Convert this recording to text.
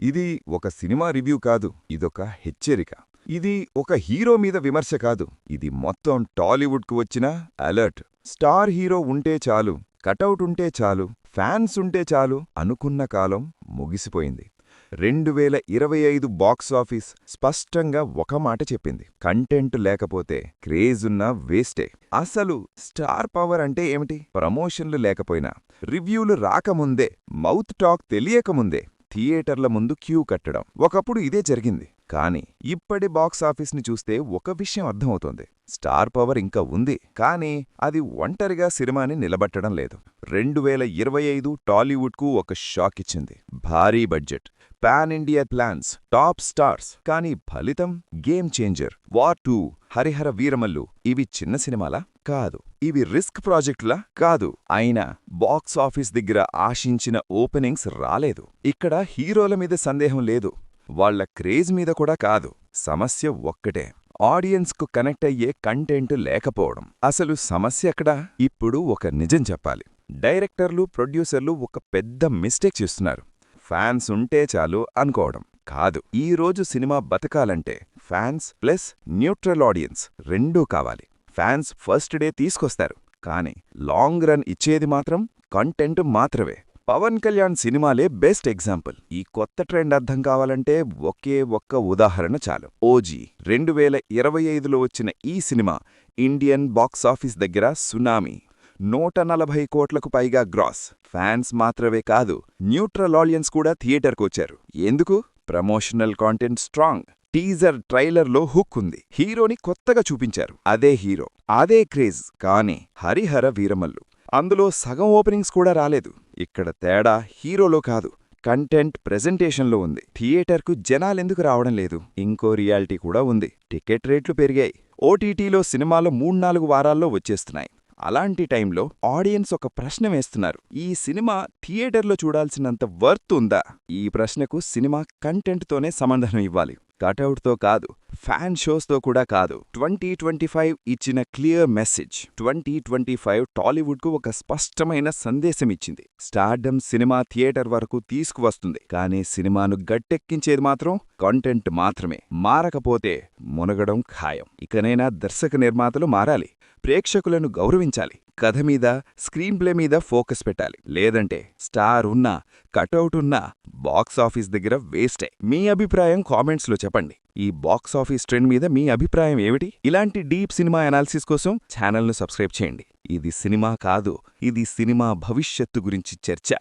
ఇది ఒక cinema review కాదు, ఇదొక హెచ్చరిక. ఇది ఒక హీరో మీద విమర్శ కాదు, ఇది మొత్తం టాలీవుడ్కు వచ్చిన అలర్ట్. స్టార్ హీరో ఉంటే చాలు, కటౌట్ ఉంటే చాలు, ఫ్యాన్స్ ఉంటే చాలు అనుకున్న కాలం ముగిసిపోయింది. 2025 బాక్సాఫీస్ స్పష్టంగా ఒక మాట చెప్పింది: కంటెంట్ లేకపోతే క్రేజున్నా వేస్టే. అసలు స్టార్ పవర్ అంటే ఏమిటి? ప్రమోషన్లు లేకపోయినా, రివ్యూలు రాకముందే, మౌత్ టాక్ తెలియకముందే థియేటర్ల ముందు క్యూ కట్టడం. ఒకప్పుడు ఇదే జరిగింది. కానీ ఇప్పటి బాక్సాఫీస్ని చూస్తే ఒక విషయం అర్థమవుతోంది: స్టార్ పవర్ ఇంకా ఉంది, కానీ అది ఒంటరిగా సినిమాని నిలబట్టడం లేదు. 2025 టాలీవుడ్కు ఒక షాక్ ఇచ్చింది. భారీ budget, pan India plans, top stars, కానీ ఫలితం game changer. War 2, Harihara Veeramallu ఇవి చిన్న సినిమాలా? కాదు. ఇవి రిస్క్ ప్రాజెక్టులా? కాదు. అయినా బాక్సాఫీస్ దగ్గర ఆశించిన ఓపెనింగ్స్ రాలేదు. ఇక్కడ హీరోల మీద సందేహం లేదు, వాళ్ల క్రేజ్ మీద కూడా కాదు. సమస్య ఒక్కటే: ఆడియన్స్కు కనెక్ట్ అయ్యే కంటెంట్ లేకపోవడం. అసలు సమస్య ఎక్కడా? ఇప్పుడు ఒక నిజం చెప్పాలి. డైరెక్టర్లు, ప్రొడ్యూసర్లు ఒక పెద్ద మిస్టేక్ చేస్తున్నారు. ఫ్యాన్స్ ఉంటే చాలు అనుకోవడం కాదు. ఈరోజు సినిమా బతకాలంటే ఫ్యాన్స్ ప్లస్ న్యూట్రల్ ఆడియన్స్ రెండూ కావాలి. ఫ్యాన్స్ ఫస్ట్ డే తీసుకొస్తారు, కానీ లాంగ్ రన్ ఇచ్చేది మాత్రం కంటెంట్ మాత్రమే. పవన్ కళ్యాణ్ సినిమాలే బెస్ట్ ఎగ్జాంపుల్. ఈ కొత్త ట్రెండ్ అర్థం కావాలంటే ఒకే ఒక్క ఉదాహరణ చాలు. ఓజీ 2025లో వచ్చిన ఈ సినిమా ఇండియన్ బాక్సాఫీస్ దగ్గర సునామీ. 140 కోట్లకు పైగా గ్రాస్. ఫ్యాన్స్ మాత్రమే కాదు, న్యూట్రల్ ఆడియన్స్ కూడా థియేటర్కొచ్చారు. ఎందుకు? Promotional content strong. టీజర్, ట్రైలర్లో హుక్ ఉంది. హీరోని కొత్తగా చూపించారు. అదే హీరో, అదే క్రేజ్. కానీ హరిహర వీరమల్లు అందులో సగం ఓపెనింగ్స్ కూడా రాలేదు. ఇక్కడ తేడా హీరోలో కాదు, కంటెంట్ ప్రెజెంటేషన్లో ఉంది. థియేటర్కు జనాలెందుకు రావడం లేదు? ఇంకో రియాలిటీ కూడా ఉంది: టికెట్ రేట్లు పెరిగాయి. ఓటీటీలో సినిమాలు 3-4 వారాల్లో వచ్చేస్తున్నాయి. అలాంటి టైంలో ఆడియన్స్ ఒక ప్రశ్న వేస్తున్నారు: ఈ సినిమా థియేటర్లో చూడాల్సినంత వర్త్ ఉందా? ఈ ప్రశ్నకు సినిమా కంటెంట్తోనే సమాధానం ఇవ్వాలి, కటౌట్తో కాదు, ఫ్యాన్ షోస్తో కూడా కాదు. 2025 ఇచ్చిన క్లియర్ మెసేజ్. 2025 టాలీవుడ్కు ఒక స్పష్టమైన సందేశమిచ్చింది: స్టార్డమ్ సినిమా థియేటర్ వరకు తీసుకువస్తుంది, కానీ సినిమాను గట్టెక్కించేది మాత్రం కంటెంట్ మాత్రమే. మారకపోతే మునగడం ఖాయం. ఇకనైనా దర్శక నిర్మాతలు మారాలి, ప్రేక్షకులను గౌరవించాలి, కథ మీద, స్క్రీన్ ప్లే మీద ఫోకస్ పెట్టాలి. లేదంటే స్టార్ ఉన్నా, కటౌట్ ఉన్నా బాక్సాఫీస్ దగ్గర వేస్టే. మీ అభిప్రాయం కామెంట్స్లో చెప్పండి. ఈ బాక్సాఫీస్ ట్రెండ్ మీద మీ అభిప్రాయం ఏమిటి? ఇలాంటి డీప్ సినిమా అనాలిసిస్ కోసం ఛానల్ను సబ్స్క్రైబ్ చేయండి. ఇది సినిమా కాదు, ఇది సినిమా భవిష్యత్తు గురించి చర్చ.